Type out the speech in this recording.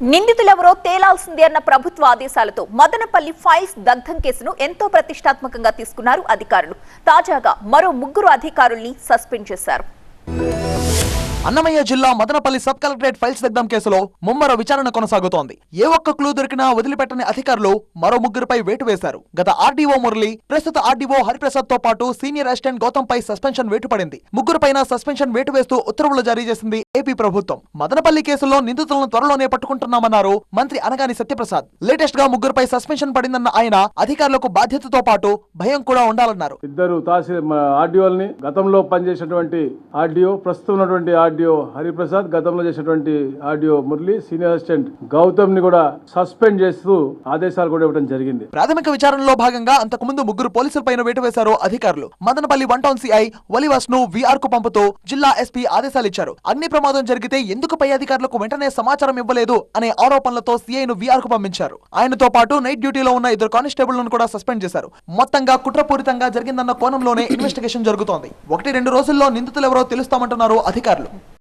నిందితులెవరో తేలాల్సిందే అన్న ప్రభుత్వ ఆదేశాలతో మదనపల్లి ఫైల్స్ దగ్ధం కేసును ఎంతో ప్రతిష్టాత్మకంగా తీసుకున్నారు అధికారులు. తాజాగా మరో 3 అధికారుల్ని సస్పెండ్ చేశారు. అన్నమయ్య జిల్లా మదనపల్లి సబ్ కలెక్టరేట్ ఫైల్స్ దగ్ధం కేసులో ముమ్మర విచారణ కొనసాగుతోంది. ఏ ఒక్క క్లూ దొరికినా వదిలిపెట్టని అధికారులు మరో 3పై వేటు వేశారు. గత ఆర్డీఓ మురళి, ప్రస్తుత ఆర్డీఓ హరిప్రసాద్ తో పాటు సీనియర్ అసిస్టెంట్ గౌతమ్ పై సస్పెన్షన్ వేటు పడింది. 3పైన సస్పెన్షన్ వేటు వేస్తూ ఉత్తర్వులు జారీ చేసింది ఏపీ ప్రభుత్వం. మదనపల్లి కేసులో నిందితులను త్వరలోనే పట్టుకుంటున్నామన్నారు మంత్రి అనగాని సత్యప్రసాద్. లేటెస్ట్ గా 3పై సస్పెన్షన్ పడిందన్న ఆయన అధికారులకు బాధ్యతతో పాటు భయం కూడా ఉండాలన్నారు. ఇద్దరు ఆర్డీఓల్ని గతంలో పనిచేసినటువంటి ఆర్డీఓ, ప్రస్తుతం ఉన్నటువంటి ఆర్డీఓ హరిప్రసాద్, గతంలో చేసినటువంటి RDO Murali, senior assistant Gautam ని కూడా సస్పెండ్ చేస్తూ ఆదేశాలు కూడా ఇవ్వడం జరిగింది. ప్రాథమిక విచారణలో భాగంగా అంతకుముందు 3 పోలీసులపైన వేటు వేశారు అధికారులు. మదనపల్లి 1 టౌన్ సిఐ వలివాస్ ను VR కు పంపుతూ జిల్లా ఎస్పీ ఆదేశాలు ఇచ్చారు. అగ్ని ప్రమాదం జరిగితే ఎందుకు పై అధికారులకు వెంటనే సమాచారం ఇవ్వలేదు అనే ఆరోపణలతో సిఐను VR కు పంపించారు. ఆయనతో పాటు నైట్ డ్యూటీలో ఉన్న 2 కానిస్టేబుళ్లను కూడా సస్పెండ్ చేశారు. మొత్తంగా కుట్రపూరితంగా జరిగిందన్న కోణంలోనే ఇన్వెస్టిగేషన్ జరుగుతోంది. 1-2 రోజుల్లో నిందితులెవరో తెలుస్తామంటున్నారు అధికారులు.